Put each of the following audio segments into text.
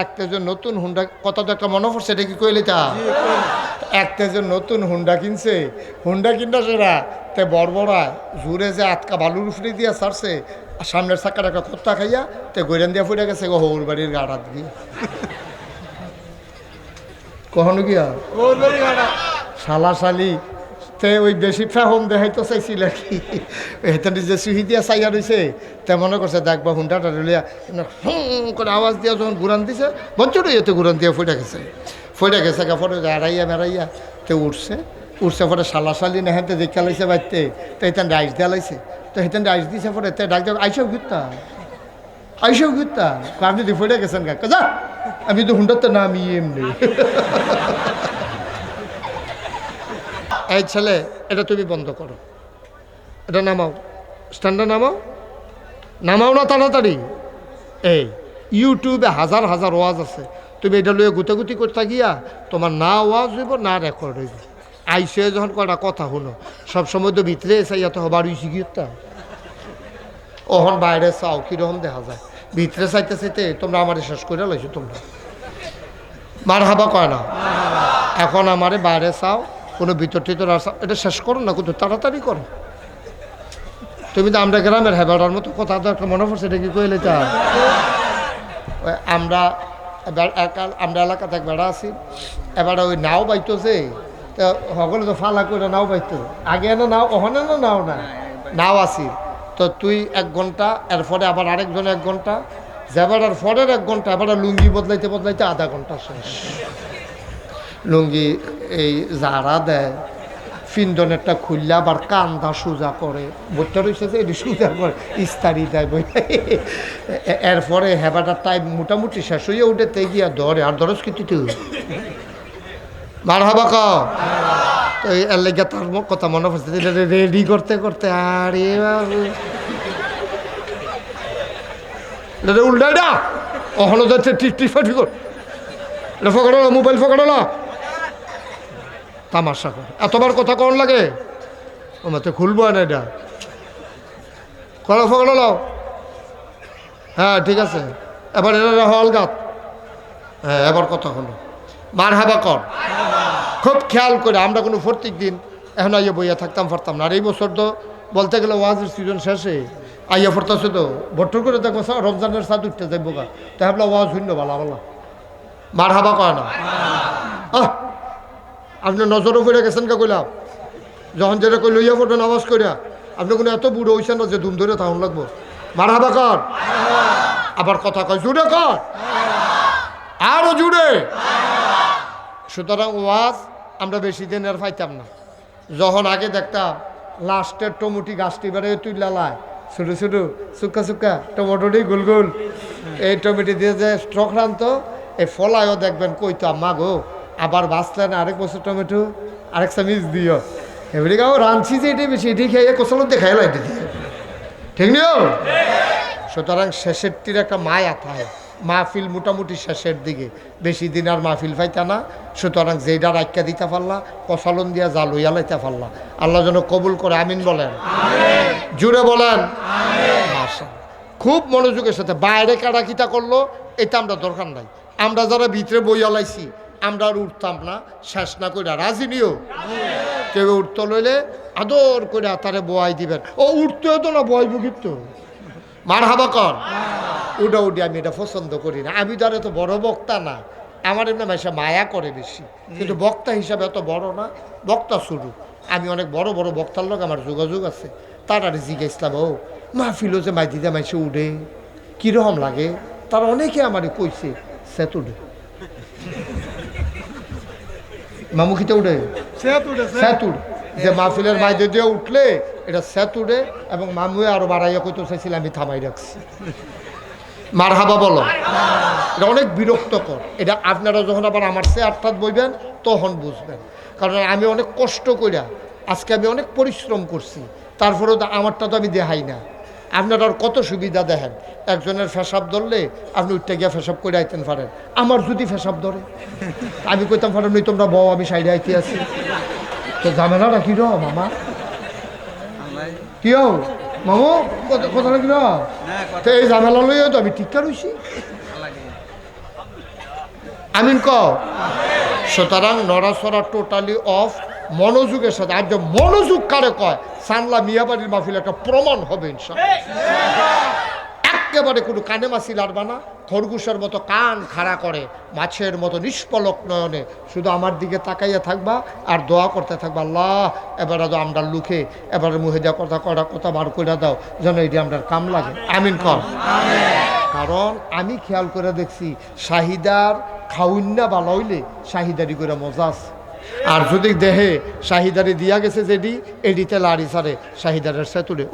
একটা যে নতুন হুন্ডা কত তো একটা মনে পড়ছে, এটা কি কইলে তা একটা যে নতুন হুন্ডা কিনছে, হুন্ডা কিনটা সেরা তে বড়বড়া জুড়ে যে আটকা বালুর উফরি দিয়া ছাড়ছে, সামনের চাক্কাটা একটা খত্তা খাইয়া তে গৈরান দিয়া ফুটে গেছে গো হৌর বাড়ির গাড়াত গিয়ে। কখনো গিয়া শালা শালি তে ওই বেশি ফেহম দেখাইতো চাইছিল আর কি, হেতেন যে সুহি দিয়া চাইয়া রয়েছে তে মনে করছে দেখবা হুন্ডাটা রইয়া করে আওয়াজ দিয়া যখন ঘুরান দিছে বঞ্চর এতে ঘুরান দিয়া ফুটে গেছে ফটো এড়াইয়া বেড়াইয়া তে উঠছে পরে শালা শালি না হেঁতে দেখে লাইছে বাড়তে তো হেতেন রাইস দেওয়া লাইছে, তো হেতেন রাইস দিছে পরে তে ডাক দেব আইসব ঘুরতা আপনি তো ফুটে গেছেন কাকা যা, আমি তো হুন্ডার তো নামি এমনি। এই ছেলে এটা তুমি বন্ধ করো, এটা নামাও, স্ট্যান্ডে নামাও না তাড়াতাড়ি। এই ইউটিউবে হাজার হাজার ওয়াজ আছে, তুমি এটা লইয়ে গুতাগুতি করতে গিয়া তোমার না ওয়াজ হইব না রেকর্ড হইব। আইসে যখন কটা কথা শুনো সবসময় তো ভিতরে চাইয়া তো হবার হইছি গিয়েটা ওহন বাইরে চাও কীরকম দেখা যায়, ভিতরে চাইতে চাইতে তোমরা আমার শেষ করে লাইছো, তোমরা মার হাবা কয় না। এখন আমারে বাইরে চাও কোনো ভিতর টিতর আর এটা শেষ করো না, কিন্তু তাড়াতাড়ি করো। তুমি তো আমরা গ্রামের হেবাটার মতো কথা তো একটা মনে পড়ছে, এটা কি কইলে তা আমরা এলাকাতে এক বেড়া আছি, এবার ওই নাও বাইতেছে, তো সকলে তো ফালা করে নাও বাইতো, আগে না নাও ওখানে না নাও আসি, তো তুই 1 ঘন্টা এরপরে আবার আরেকজন 1 ঘন্টা যাবার পরের 1 ঘন্টা এবার লুঙ্গি বদলাইতে আধা ঘন্টা শেষ। লুঙ্গি এই যারা দেয় ফিন্দনেরটা খুললে আবার কান্দা সোজা করে, বইটা রয়েছে যে এটি সোজা করে ইস্তারি দেয় বই। এরপরে হেবাটার টাইম মোটামুটি শেষ হইয়া উঠে তে গিয়া ধরে আর ধরস কিন্তু তুই মার হাবা ক, তো এর লেগে তার কথা মনে পড়ছে রেডি করতে আরে উল্টাই না ওখানে যাচ্ছে টিফাটি কর, এটা ফকড় মোবাইল ফকড় তামাশা করে, এতবার কথা কর লাগে ও মাতে খুলবো না এটা করো ফকড় লাও। হ্যাঁ ঠিক আছে, এবার এটা হল গাত, হ্যাঁ এবার কথা হলো মার হাবা কর। খুব খেয়াল করে, আমরা কোনো প্রত্যেক দিন এখন আইয়া বইয়া পারতাম না, আর এই বছর তো বলতে গেলে ওয়াজের সিজন শেষে আইয়া পড়তেছে, তো ভট্টর করে দেখো রমজানের সাথে উঠতে যাইব গা, তাই ভাবলা ওয়াজ শূন্য ভালো মার হাবা কয় না। আপনি নজরও পড়ে গেছেন কে কইলাম, যখন যেটা কই লইয়া পড়বেন আওয়াজ করিয়া, আপনি কোনো এত বুড়ো হইছেন না যে ধুম ধরে তাহন লাগবো। মার হাবা কর, আবার কথা কয় জুড়ে কর, আরো জুড়ে। সুতরাং ওয়াজ আমরা বেশি দিন আর পাইতাম না, যখন আগে দেখতাম লাস্টের টমেটি গাছটি বেড়ে তুই লালায় ছোটো ছোটো সুক্কা টমেটোটি গোল গোল, এই টমেটো দিয়ে যে স্ট্রক্রান্ত এই ফলায়ও দেখবেন কইতো আম্মা গো আবার বাঁচলেন আরেক বছর টমেটো আরেক চামিচ দিও, এবারে গাও রাঁধছি যে এটাই বেশি এটি খেয়ে কোথাও দেখাইল এটা দিয়ে, ঠিক নিও। সুতরাং শেষেরটির একটা মায়া থাকে, মাহফিল মোটামুটি শেষের দিকে, বেশি দিন আর মাহফিল পাইতা না। সুতরাং যেটা রাখা দিতে পারলা কসালন দিয়া যা লইয়া লাইতে পারলা, আল্লাহ যেন কবুল করে, আমিন বলেন, জুড়ে বলেন। খুব মনোযোগের সাথে বাইরে কাটাকিটা করলো এটা আমরা দরকার নাই, আমরা যারা ভিতরে বইয়া লাইছি আমরা আর উঠতাম না, শেষ না করে রাজি নিও। কেউ উঠতে লইলে আদর করে তারে বয়াই দিবেন, ও উঠতে হতো না বয়বু কিন্তু মার হাবা কর। উঠা উঠি আমি এটা পছন্দ করি না, আমি তো আর এত বড় বক্তা না, আমার এমনি মাসে মায়া করে বেশি, কিন্তু বক্তা হিসাবে এত বড় না, বক্তা শুরু। আমি অনেক বড় বড় বক্তার লোক আমার যোগাযোগ আছে, তারা জিজ্ঞাসলাম ও মাহফিলও যে মাইদিদা মাইসে উঠে কীরকম লাগে, তারা অনেকে আমারে কইছে সেত উঠে মামুখিতে উঠে সেতুড়, যে মাহফিলের মাইদে দিয়ে উঠলে এটা সেতুড়ে, এবং মামুয়ে আরো বাড়াইয়া কইতে চাইছিল, আমি থামাই রাখছি। মার হাবা বলো, এটা অনেক বিরক্তকর। এটা আপনারা যখন আবার আমার সে আটটাত বইবেন তখন বুঝবেন, কারণ আমি অনেক কষ্ট কইরা আজকে আমি অনেক পরিশ্রম করছি, তারপরেও আমারটা তো আমি দেখাই না। আপনারা আর কত সুবিধা দেখেন, একজনের ফেসাব ধরলে আপনি উঠতে গিয়ে ফেসাব করে আইতেন পারেন, আমার যদি ফেসাব ধরে আমি কইতাম পারেন নই তোমরা বউ আমি সাইডে আইতে আছি, তো ঝামেলাটা কি রো মামা কি হোক মামু কথা লাগি তো এই ঝামেলা লইও তো আমি টিকা রইছি। আমিন কও। সুতরাং নড়াচড়া টোটালি অফ, মনোযোগের সাথে। আর যে মনোযোগ কারে কয়, সানলা মিয়াবাড়ির মাহফিল একটা প্রমাণ হবে ইনশাআল্লাহ। একেবারে কোনো কানে মাছি লাড়বা না, খরগোশের মতো কান খাড়া করে, মাছের মতো নিষ্পলক নয়নে শুধু আমার দিকে তাকাইয়া থাকবা আর দোয়া করতে থাকবা, আল্লাহ এবারে তো আমরার লুখে এবারে মুহে দেওয়া কথা কটা কথা বার করে দাও, যেন এটি আমরার কাম লাগে। আমিন কর। কারণ আমি খেয়াল করে দেখছি শাহিদার খাউন্না ভালো হইলে শাহিদারি করে মজা আছে। আর যদি দেহে শাহিদারি দিয়া গেছে যেডি এডিতে লাড়ি সারে শাহিদারের সেতুরে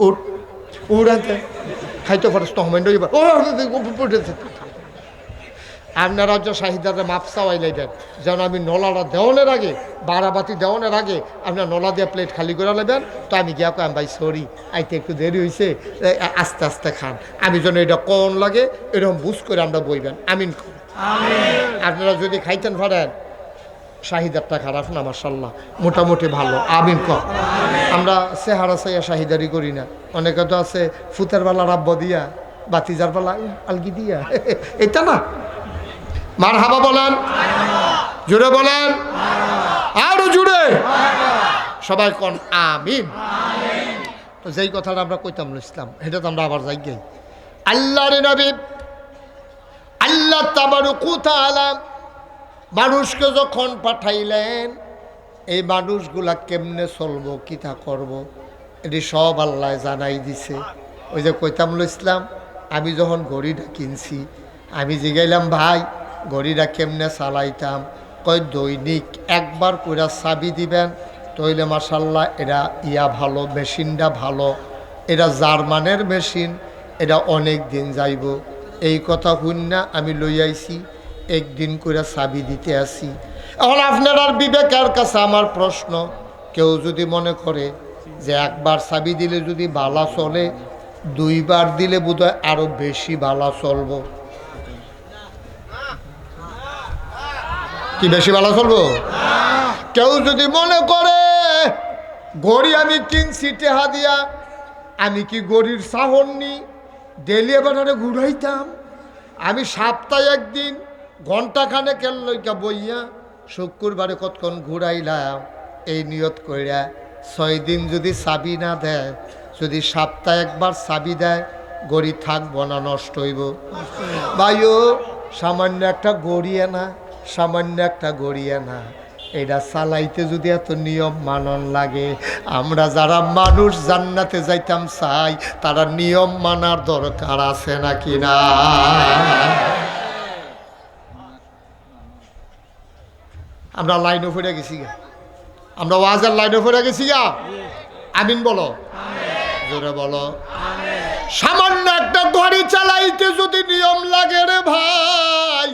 উড়াতে খাইতে পারে তহমেন্ড আপনারা যে শাহিদারে মাপ চাওয়াইলে দেন, যেন আমি নলাটা দেওয়ানের আগে, বারাবাতি দেওয়ানের আগে আপনার নলা দিয়ে প্লেট খালি করে নেবেন। তো আমি গিয়া কম ভাই সরি আইতে একটু দেরি হয়েছে, আস্তে আস্তে খান। আমি যেন এটা কন লাগে এরকম বুঝ করে আমরা বইবেন। আমিন। আপনারা যদি খাইতেন পারেন, শাহিদারটা খারাপ না, মাশাআল্লাহ মোটামুটি ভালো। আমিন কর। আমরা চেহারা চাইয়া শাহিদারি করি না। অনেকে তো আছে ফুতের বেলা রাব্ব দিয়া, বাতিজার বেলা আলগি দিয়া, এটা না। মারহাবা বলেন, জুড়ে বলেন, আরো জুড়ে সবাই কোন আমিন। তো যেই কথাটা আমরা কইতাম ইসলাম, এটা তো আমরা আবার যাই গাই। আল্লাহর নবী আল্লাহ তাবারকু তাআলা মানুষকে যখন পাঠাইলেন, এই মানুষগুলা কেমনে চলবো, কিতা করব, এটি সব আল্লাহ জানাই দিছে। ওই যে কইতাম ইসলাম, আমি যখন ঘড়িটা কিনছি, আমি জিগাইলাম ভাই ঘড়িটা কেমনে চালাইতাম, কই দৈনিক একবার করে চাবি দিবেন, তইলে মাশাল্লাহ এটা ভালো, মেশিনটা ভালো, এটা জার্মানের মেশিন, এটা অনেক দিন যাইব। এই কথা শুননা আমি লই আইছি, একদিন করে চাবি দিতে আসি। এখন আপনার বিবেকের কাছে আমার প্রশ্ন, কেউ যদি মনে করে যে একবার চাবি দিলে যদি বালা চলে, দুইবার দিলে বোধহয় আরো বেশি বালা চলব, কি বেশি বালা চলবো? কেউ যদি মনে করে ঘড়ি আমি কিনছি টেহা দিয়া, আমি কি ঘড়ির সাহন নি ডেলি এবারে ঘুরাইতাম, আমি সপ্তাহে একদিন ঘন্টাখানে কেন লইকা বইয়া শুক্রবারে কতক্ষণ ঘুরাইলাম, এই নিয়ত কইরা 6 দিন যদি চাবি না দেয়, যদি সপ্তাহে একবার চাবি দেয়, ঘড়ি থাকবো না, নষ্ট হইব। ভাইও সামান্য একটা গড়িয়ে না, সামান্য একটা গড়িয়ে না, এটা চালাইতে যদি এত নিয়ম মানন লাগে, আমরা যারা মানুষ জান্নাতে যাইতাম চাই, তারা নিয়ম মানার দরকার আছে নাকি না? আমরা লাইনে ফিরে গেছি গা, আমরা ওয়াজের লাইনে ফিরে গেছি গা। আমিন বলো, জোরে বলো। সামান্য একটা ঘড়ি চালাইতে যদি নিয়ম লাগে রে ভাই,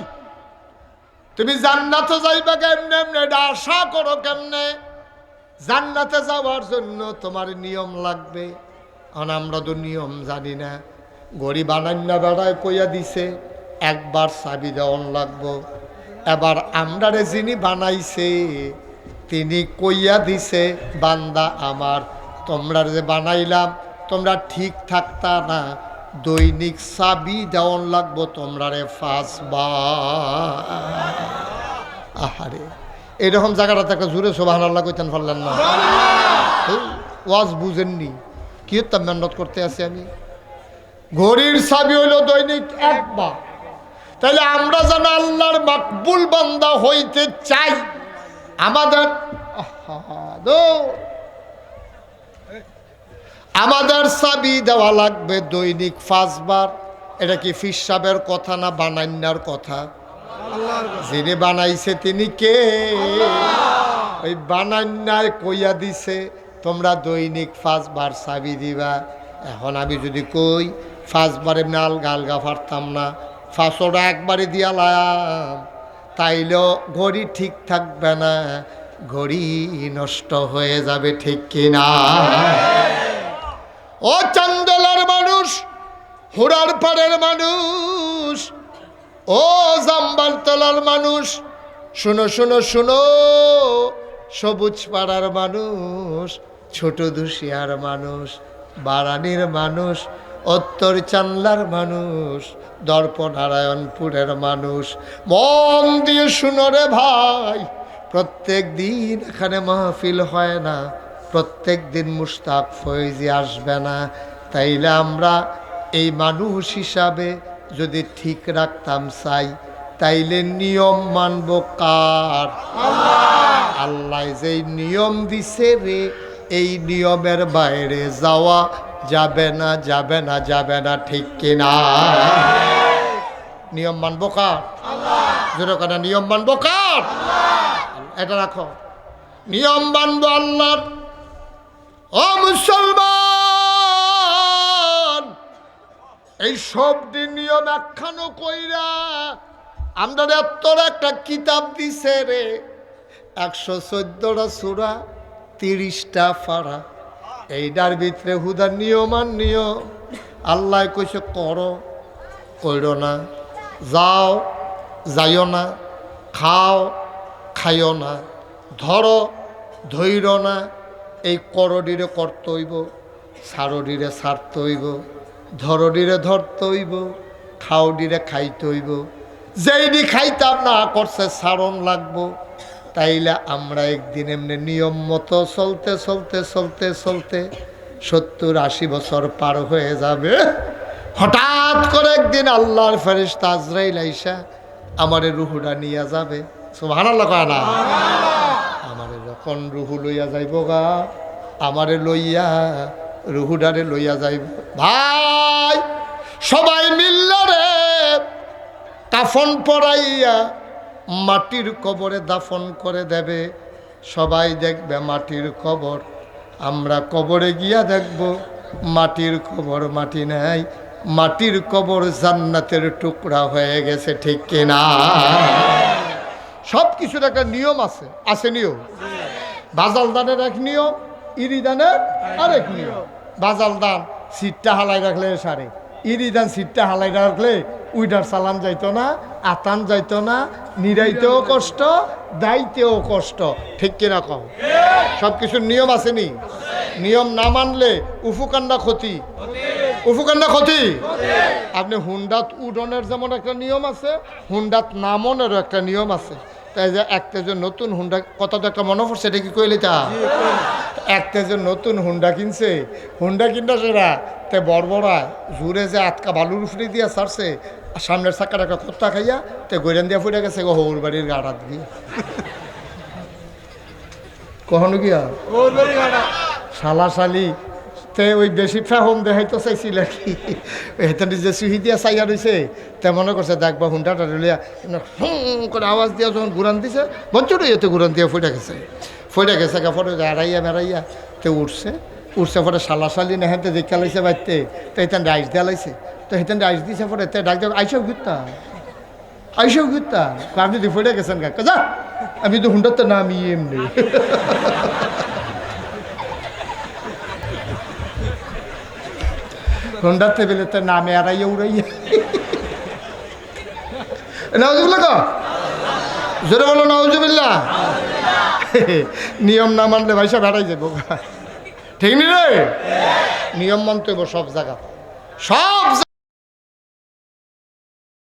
তুমি জান্নাতে যাইবা কেমনে, এমনি এটা আশা করো কেমনে? জান্নাতে যাওয়ার জন্য তোমার নিয়ম লাগবে। কারণ আমরা তো নিয়ম জানি না। ঘড়ি বানান্না বেড়ায় কইয়া দিছে একবার চাবি দেওয়ান লাগবো। এবার আমরারে যিনি বানাইছে তিনি কইয়া দিছে, বান্দা আমার, তোমরা যে বানাইলাম তোমরা ঠিক থাকতা না, দৈনিক চাবি দেওয়ান লাগবো তোমরা রে 5 বার। আহারে এরকম জায়গাটাতে একটা জুড়ে সুবহানাল্লাহ কইতেন পারলেন না? ওয়াজ বুঝেননি কি হতাম, মেহনত করতে আছি আমি। ঘড়ির চাবি হইল দৈনিক একবার। তাহলে আমরা যেন আল্লাহর মাকবুল বান্দা হইতে চাই, আমাদের চাবি দেওয়া লাগবে দৈনিক 5 বার। এটা কি ফিসাবের কথা না বানান্নার কথা? যিনি বানাইছে তিনি কে? ওই বানান্নায় কইয়া দিছে তোমরা দৈনিক 5 বার চাবি দিবা। এখন আমি যদি কই 5 বারে নাল গালগা পারতাম না, 5টা একবারে দিয়ালাম, তাইলেও ঘড়ি ঠিক থাকবে না, ঘড়ি নষ্ট হয়ে যাবে, ঠিক কিনা? ও চান্দলার মানুষ, হুড়ার পাড়ের মানুষ, ও জাম্বালতলার মানুষ, শুনো শুনো শুনো, সবুজ পাড়ার মানুষ, ছোট দুশিয়ার মানুষ, বারানির মানুষ, উত্তর চান্লার মানুষ, দর্পনারায়ণপুরের মানুষ, মন দিয়ে শুনো রে ভাই, প্রত্যেক দিন এখানে মাহফিল হয় না, প্রত্যেক দিন মুশতাক ফয়েজি আসবে না। তাইলে আমরা এই মানুষ হিসাবে যদি ঠিক রাখতাম চাই, তাইলে নিয়ম মানব কার? আল্লাহ যেই নিয়ম দিছে রে, এই নিয়মের বাইরে যাওয়া যাবে না, যাবে না, যাবে না, ঠিক কিনা? নিয়ম মানব কার? যেরকম নিয়ম মানব কার? এটা রাখো, নিয়ম মানব আল্লাহর। ও মুসলমান, এই সব দিন নিয়ম একখানো কইরা আমরা এত্তর একটা কিতাব দিছে রে, 114টা সূরা, 30টা পারা, এইটার ভিতরে হুদার নিয়মান নিয়ম। আল্লাহ কইছে করো, কইরো না, যাও, যাইও না, খাও, খাইও না, ধরো, ধৈর না। এই করডিরে করতে হইব, সারডিরে ছাড়তে হইব, ধরডিরে ধরতে হইব, খাওডিরে খাইতে হইব। যেইডি খাইতাম না করছে সারণ লাগবো। তাইলে আমরা একদিন এমনি নিয়ম মতো চলতে চলতে চলতে চলতে 70-80 বছর পার হয়ে যাবে। হঠাৎ করে একদিন আল্লাহর ফেরেশতা আজরাইল আইসা আমারে রুহুটা নিয়ে যাবে। সুবহানাল্লাহ কয় না? আমারে যখন রুহু লইয়া যাইব গা, আমারে লইয়া রুহুডারে লইয়া যাইব। ভাই সবাই মিললে রে কাফন পরাইয়া মাটির কবরে দাফন করে দেবে। সবাই দেখবে মাটির কবর, আমরা কবরে গিয়া দেখব মাটির কবর মাটি নাই, মাটির কবর জান্নাতের টুকরা হয়ে গেছে, ঠিক কিনা? সব কিছুর একটা নিয়ম আছে, আছে নিয়ম। বাজাল দানের এক নিয়ম, ইরি দানের আরেক নিয়ম। বাজাল দান সিটটা হালাই রাখলে সারে, ইরি দান সিটটা হালাই রাখলে উইডার চালান যাইতো না, আতান যাইতো না, নিরাইতেও কষ্ট, দাইতেও কষ্ট, ঠিক কিনা কম? সব কিছুর নিয়ম আসেনি? নিয়ম না মানলে উফুকান্ডা ক্ষতি, উফুকান্ডা ক্ষতি। আপনি হুন্ডাত উডনের যেমন একটা নিয়ম আছে, হুন্ডাত নামনেরও একটা নিয়ম আছে। তাই যে একটা যে নতুন হুন্ডা, কথা তো একটা মনে পড়ছে, এটা কি কইলে তা? একটা যে নতুন হুন্ডা কিনছে, হুন্ডা কিনটা সেরা তে বড়বড়া জুড়ে যে আটকা বালুর উফরি দিয়া ছাড়ছে, সামনের চাকার একটা কোত্তা খাইয়া তে গৈরান দিয়া ফুটে গেছে হৌর বাড়ির গাড়াত গিয়ে। কখনো গিয়া শালা শালি তে ওই বেশি ফেহম দেখাইতে চাইছিল আর কি, হেতেন যে সুহি দিয়া চাইয়া রয়েছে, তে মনে করছে দেখবা হুন্ডাটা লিয়া করে আওয়াজ দিয়া যখন ঘুরান দিছে, বঞ্চুরই এতে ঘুরান দিয়া ফুটে গেছে, ফুটে গেছে ফটো এড়াইয়া বেড়াইয়া তে উঠছে, উঠছে পরে শালা শালি না হেঁটে দেখে লাইছে বাড়তে, তো হেতেন রাইস দেওয়া লাইছে, তো হেতেন রাইস দিছে পরে তে ডাক আইসব ঘুরতা, আইসব ঘুরতা, আপনি তো ফুটে গেছেন কাকা, যা আমি তো হুন্ডার তো নামি এমনি। হুন্ডার টেবিলে তো নামে এড়াইয়া উড়াইয়া। নাউজুবিল্লাহ, জোরে বলো নাউজুবিল্লাহ। নিয়ম না মানলে ভাইসা বেড়াই যাবো, ঠিক নি রে? নিয়ম মানতে হইব সব জায়গা, সব